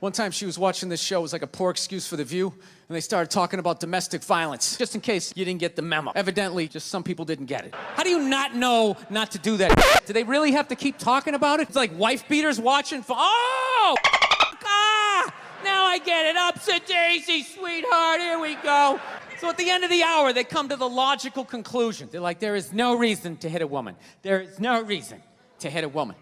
One time she was watching this show, it was like a poor excuse for The View, and they started talking about domestic violence. Just in case you didn't get the memo. Evidently, just some people didn't get it. How do you not know not to do that? Do they really have to keep talking about it? It's like wife beaters watching for, oh! Ah! Now I get it. Upset daisy, sweetheart, here we go. So at the end of the hour, they come to the logical conclusion. They're like, there is no reason to hit a woman. There is no reason to hit a woman.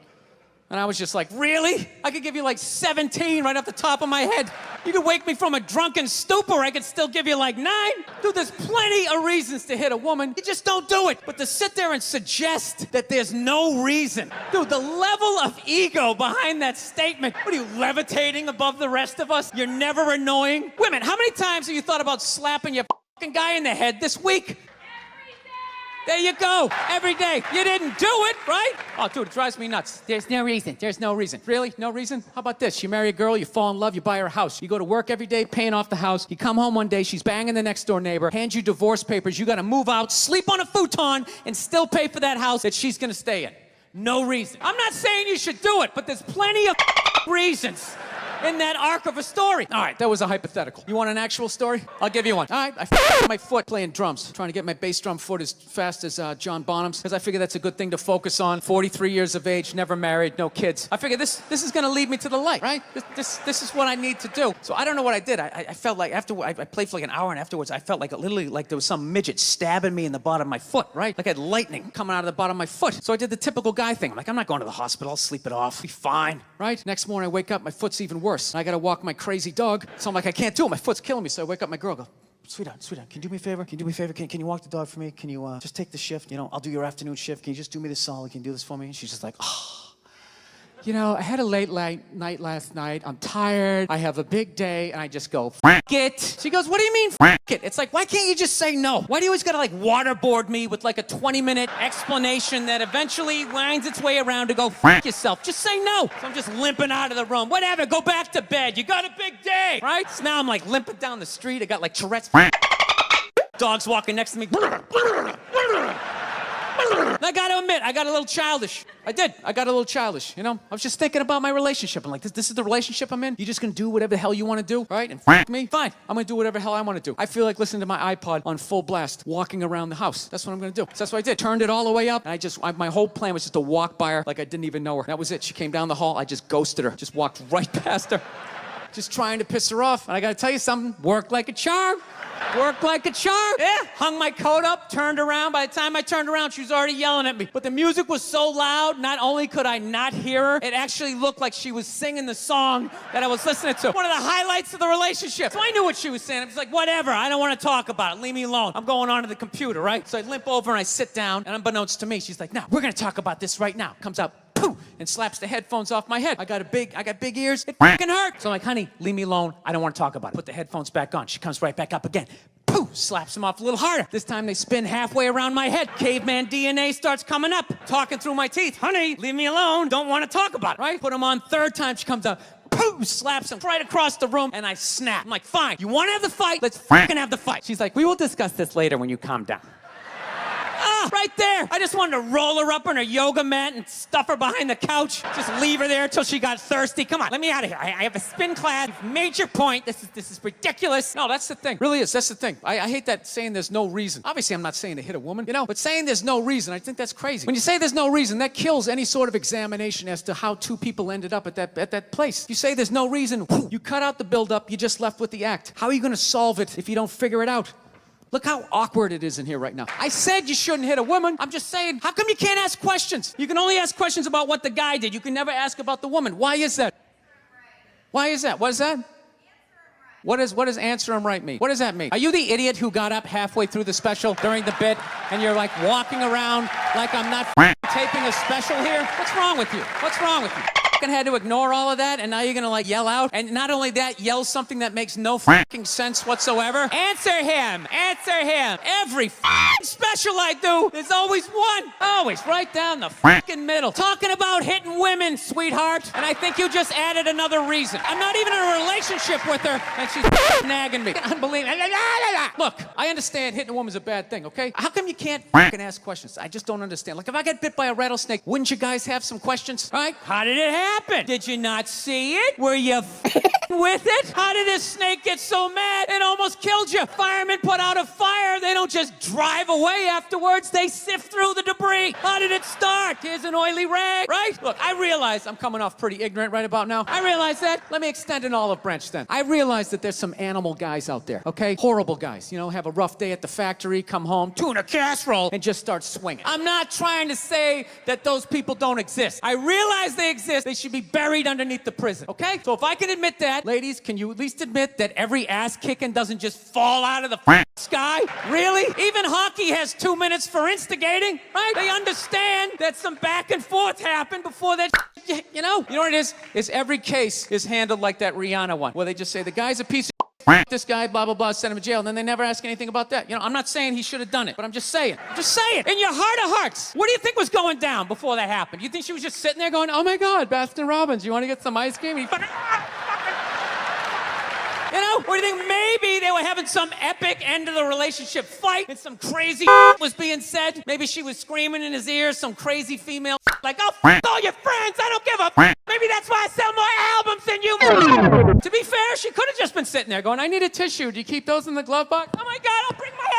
And I was just like, really? I could give you like 17 right off the top of my head. You could wake me from a drunken stupor, I could still give you like 9. Dude, there's plenty of reasons to hit a woman. You just don't do it. But to sit there and suggest that there's no reason. Dude, the level of ego behind that statement. What are you, levitating above the rest of us? You're never annoying? Women, how many times have you thought about slapping your fucking guy in the head this week? There you go. Every day. You didn't do it, right? Oh, dude, it drives me nuts. There's no reason. There's no reason. Really? No reason? How about this? You marry a girl, you fall in love, you buy her a house. You go to work every day, paying off the house. You come home one day, she's banging the next door neighbor, hands you divorce papers. You got to move out, sleep on a futon, and still pay for that house that she's going to stay in. No reason. I'm not saying you should do it, but there's plenty of reasons in that arc of a story. All right, that was a hypothetical. You want an actual story? I'll give you one. All right, I f***ed my foot playing drums, trying to get my bass drum foot as fast as John Bonham's, because I figure that's a good thing to focus on. 43 years of age, never married, no kids. I figure this is gonna lead me to the light, right? This is what I need to do. So I don't know what I did. I felt like after I played for like an hour, and afterwards I felt like literally like there was some midget stabbing me in the bottom of my foot, right? Like I had lightning coming out of the bottom of my foot. So I did the typical guy thing. I'm like, I'm not going to the hospital, I'll sleep it off, be fine, right? Next morning I wake up, my foot's even worse. I gotta walk my crazy dog, so I'm like, I can't do it, my foot's killing me. So I wake up my girl, go, sweetheart, can you do me a favor? Can you do me a favor? Can you walk the dog for me? Can you just take the shift? You know, I'll do your afternoon shift. Can you just do me this solid? Can you do this for me? And she's just like, oh. You know, I had a late night last night. I'm tired. I have a big day. And I just go, f it. She goes, what do you mean, f it? It's like, why can't you just say no? Why do you always gotta like waterboard me with like a 20-minute explanation that eventually winds its way around to go, f yourself. Just say no. So I'm just limping out of the room. Whatever, go back to bed. You got a big day, right? So now I'm like limping down the street. I got like Tourette's. Dogs walking next to me. I gotta admit, I got a little childish. I did. I got a little childish, you know? I was just thinking about my relationship. I'm like, this is the relationship I'm in? You just gonna do whatever the hell you wanna do, right? And f me? Fine. I'm gonna do whatever the hell I wanna do. I feel like listening to my iPod on full blast, walking around the house. That's what I'm gonna do. So that's what I did. Turned it all the way up, and my whole plan was just to walk by her like I didn't even know her. That was it. She came down the hall, I just ghosted her. Just walked right past her. Just trying to piss her off. And I gotta tell you something, worked like a charm. Worked like a charm. Yeah. Hung my coat up, turned around. By the time I turned around, she was already yelling at me. But the music was so loud, not only could I not hear her, it actually looked like she was singing the song that I was listening to. One of the highlights of the relationship. So I knew what she was saying. I was like, whatever, I don't want to talk about it. Leave me alone. I'm going on to the computer, right? So I limp over and I sit down, and unbeknownst to me, she's like, no, we're going to talk about this right now. Comes out, poof, and slaps the headphones off my head. I got big ears. It fucking hurt. So I'm like, honey, leave me alone. I don't want to talk about it. Put the headphones back on. She comes right back up again. Poof, slaps him off a little harder. This time they spin halfway around my head. Caveman DNA starts coming up, talking through my teeth. Honey, leave me alone. Don't want to talk about it, right? Put him on third time. She comes out. Poof, slaps him right across the room, and I snap. I'm like, fine. You want to have the fight? Let's fucking have the fight. She's like, we will discuss this later when you calm down. Ah, right there. I just wanted to roll her up on her yoga mat and stuff her behind the couch. Just leave her there until she got thirsty. Come on, let me out of here. I have a spin class. You've made your point. This is ridiculous. No, that's the thing. Really is. That's the thing. I hate that saying there's no reason. Obviously, I'm not saying to hit a woman, you know, but saying there's no reason, I think that's crazy. When you say there's no reason, that kills any sort of examination as to how two people ended up at that place. You say there's no reason, you cut out the buildup, you're just left with the act. How are you going to solve it if you don't figure it out? Look how awkward it is in here right now. I said you shouldn't hit a woman. I'm just saying, how come you can't ask questions? You can only ask questions about what the guy did. You can never ask about the woman. Why is that? Why is that? What is that? What does answer him right mean? What does that mean? Are you the idiot who got up halfway through the special during the bit and you're like walking around like I'm not taping a special here? What's wrong with you? What's wrong with you? Had to ignore all of that, and now you're gonna like yell out, and not only that, yell something that makes no fucking sense whatsoever. Answer him! Answer him! Every special I do, there's always one. Always right down the fucking middle. Talking about hitting women, sweetheart, and I think you just added another reason. I'm not even in a relationship with her, and she's nagging me. Unbelievable. Look, I understand hitting a woman's a bad thing, okay? How come you can't fucking ask questions? I just don't understand. Like, if I get bit by a rattlesnake, wouldn't you guys have some questions? All right? How did it happen? Did you not see it? Were you with it? How did this snake get so mad it almost killed you? Firemen put out a fire. They don't just drive away afterwards. They sift through the debris. How did it start? Here's an oily rag, right? Look, I realize I'm coming off pretty ignorant right about now. I realize that. Let me extend an olive branch then. I realize that there's some animal guys out there, okay? Horrible guys, you know, have a rough day at the factory, come home, tuna casserole, and just start swinging. I'm not trying to say that those people don't exist. I realize they exist. They should be buried underneath the prison, okay? So if I can admit that, ladies, can you at least admit that every ass kicking doesn't just fall out of the sky? Really? Even hockey has 2 minutes for instigating, right? They understand that some back and forth happened before that, you know? You know what it is? Is every case is handled like that Rihanna one, where they just say, the guy's a piece of this guy, blah, blah, blah, send him to jail, and then they never ask anything about that. You know, I'm not saying he should have done it, but I'm just saying. In your heart of hearts, what do you think was going down before that happened? You think she was just sitting there going, oh my God, Baskin Robbins, you want to get some ice cream? You know? Or do you think maybe they were having some epic end of the relationship fight and some crazy was being said? Maybe she was screaming in his ear, some crazy female like, oh, all your friends, I don't give a Maybe that's why I sell more albums than you. To be fair, she could have just been sitting there going, I need a tissue. Do you keep those in the glove box? Oh my God, I'll bring my out.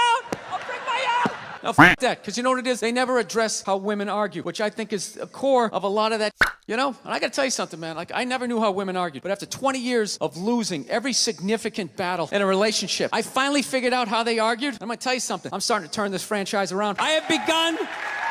Now, that, because you know what it is? They never address how women argue, which I think is a core of a lot of that, you know? And I gotta tell you something, man. Like, I never knew how women argued, but after 20 years of losing every significant battle in a relationship, I finally figured out how they argued. I'm gonna tell you something. I'm starting to turn this franchise around. I have begun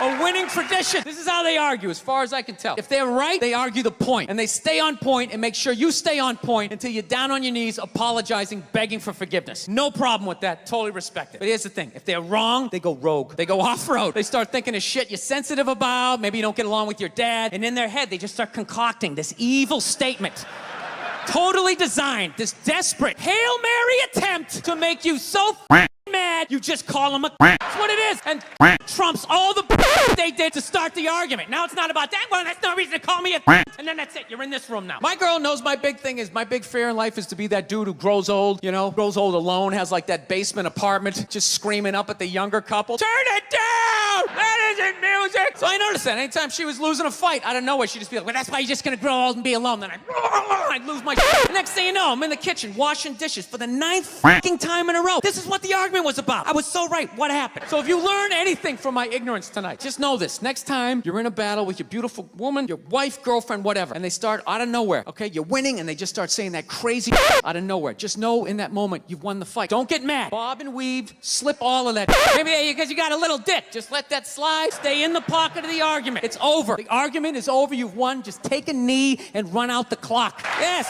a winning tradition. This is how they argue, as far as I can tell. If they're right, they argue the point, and they stay on point and make sure you stay on point until you're down on your knees, apologizing, begging for forgiveness. No problem with that. Totally respect it. But here's the thing. If they're wrong, they go rogue. They go off-road. They start thinking of shit you're sensitive about. Maybe you don't get along with your dad. And in their head, they just start concocting this evil statement. Totally designed, this desperate Hail Mary attempt to make you so mad, you just call them a That's what it is. And trumps all the they did to start the argument. Now it's not about that. Well, that's no reason to call me a and then that's it. You're in this room now. My girl knows my big thing is, my big fear in life is to be that dude who grows old, you know, grows old alone, has like that basement apartment, just screaming up at the younger couple. Turn it down! That isn't music! So I noticed that anytime she was losing a fight, out of nowhere, she'd just be like, well, that's why you're just gonna grow old and be alone. Then I'd lose my shit. The next thing you know, I'm in the kitchen washing dishes for the 9th fucking time in a row. This is what the argument was about. I was so right. What happened? So if you learn anything from my ignorance tonight, just know this. Next time you're in a battle with your beautiful woman, your wife, girlfriend, whatever, and they start out of nowhere, okay? You're winning, and they just start saying that crazy out of nowhere. Just know in that moment you've won the fight. Don't get mad. Bob and weave, slip all of that. Maybe because you got a little dick. Just let that slide. Stay in the pocket of the argument. It's over. The argument is over. You've won. Just take a knee and run out the clock. Yes.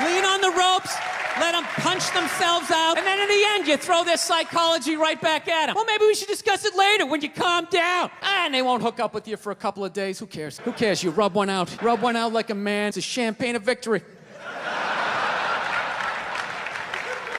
Lean on the ropes. Let them punch themselves out. And then in the end, you throw their psychology right back at them. Well, maybe we should discuss it later when you calm down. And they won't hook up with you for a couple of days. Who cares? Who cares? You rub one out. Rub one out like a man. It's a champagne of victory.